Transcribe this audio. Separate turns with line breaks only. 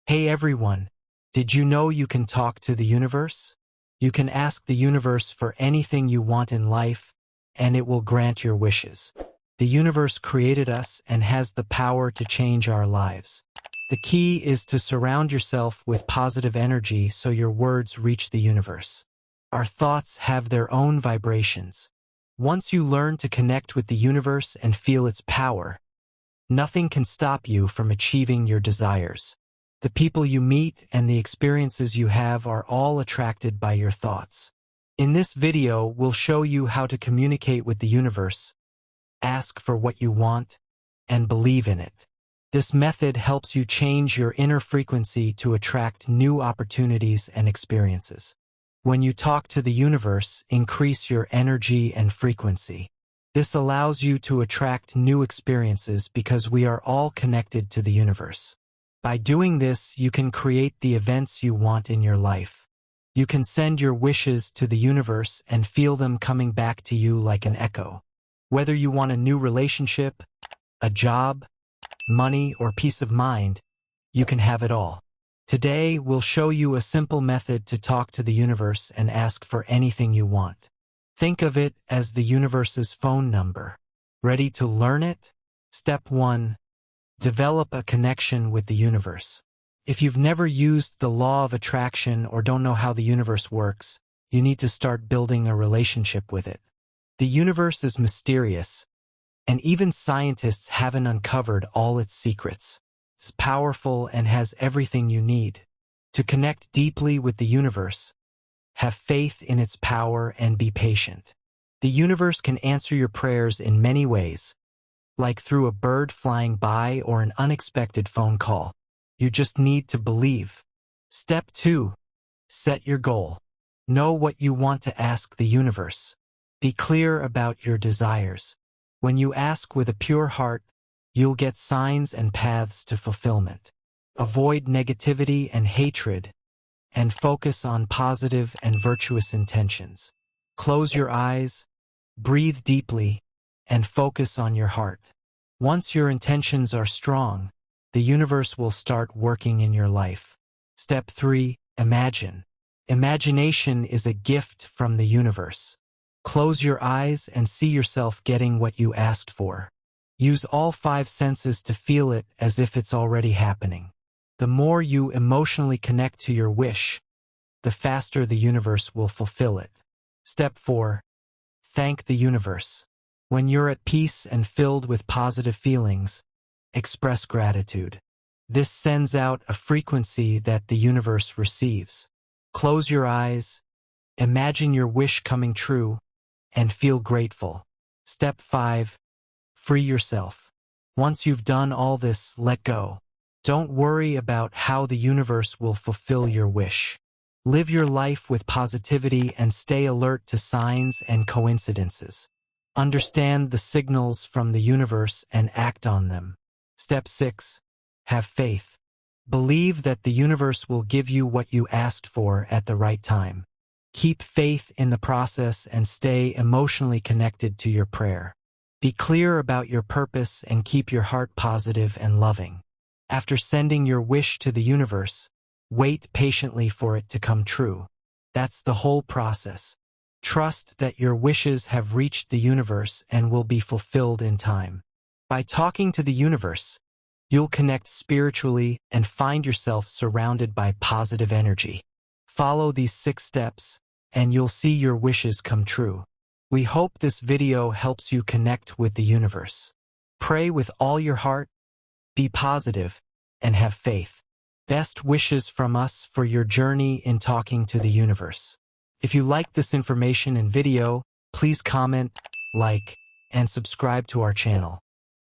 Hey everyone, did you know you can talk to the universe? You can ask the universe for anything you want in life, and it will grant your wishes. The universe created us and has the power to change our lives. The key is to surround yourself with positive energy so your words reach the universe. Our thoughts have their own vibrations. Once you learn to connect with the universe and feel its power, nothing can stop you from achieving your desires. The people you meet and the experiences you have are all attracted by your thoughts. In this video, we'll show you how to communicate with the universe, ask for what you want, and believe in it. This method helps you change your inner frequency to attract new opportunities and experiences. When you talk to the universe, increase your energy and frequency. This allows you to attract new experiences because we are all connected to the universe. By doing this, you can create the events you want in your life. You can send your wishes to the universe and feel them coming back to you like an echo. Whether you want a new relationship, a job, money, or peace of mind, you can have it all. Today, we'll show you a simple method to talk to the universe and ask for anything you want. Think of it as the universe's phone number. Ready to learn it? Step 1. Develop a connection with the universe. If you've never used the law of attraction or don't know how the universe works, you need to start building a relationship with it. The universe is mysterious, and even scientists haven't uncovered all its secrets. It's powerful and has everything you need. To connect deeply with the universe, have faith in its power and be patient. The universe can answer your prayers in many ways, like through a bird flying by or an unexpected phone call. You just need to believe. Step 2. Set your goal. Know what you want to ask the universe. Be clear about your desires. When you ask with a pure heart, you'll get signs and paths to fulfillment. Avoid negativity and hatred, and focus on positive and virtuous intentions. Close your eyes, breathe deeply, and focus on your heart. Once your intentions are strong, the universe will start working in your life. Step 3. Imagine. Imagination is a gift from the universe. Close your eyes and see yourself getting what you asked for. Use all 5 senses to feel it as if it's already happening. The more you emotionally connect to your wish, the faster the universe will fulfill it. Step 4. Thank the universe. When you're at peace and filled with positive feelings, express gratitude. This sends out a frequency that the universe receives. Close your eyes, imagine your wish coming true, and feel grateful. Step 5. Free yourself. Once you've done all this, let go. Don't worry about how the universe will fulfill your wish. Live your life with positivity and stay alert to signs and coincidences. Understand the signals from the universe and act on them. Step 6. Have faith. Believe that the universe will give you what you asked for at the right time. Keep faith in the process and stay emotionally connected to your prayer. Be clear about your purpose and keep your heart positive and loving. After sending your wish to the universe, wait patiently for it to come true. That's the whole process. Trust that your wishes have reached the universe and will be fulfilled in time. By talking to the universe, you'll connect spiritually and find yourself surrounded by positive energy. Follow these 6 steps, and you'll see your wishes come true. We hope this video helps you connect with the universe. Pray with all your heart, be positive, and have faith. Best wishes from us for your journey in talking to the universe. If you like this information and video, please comment, like, and subscribe to our channel.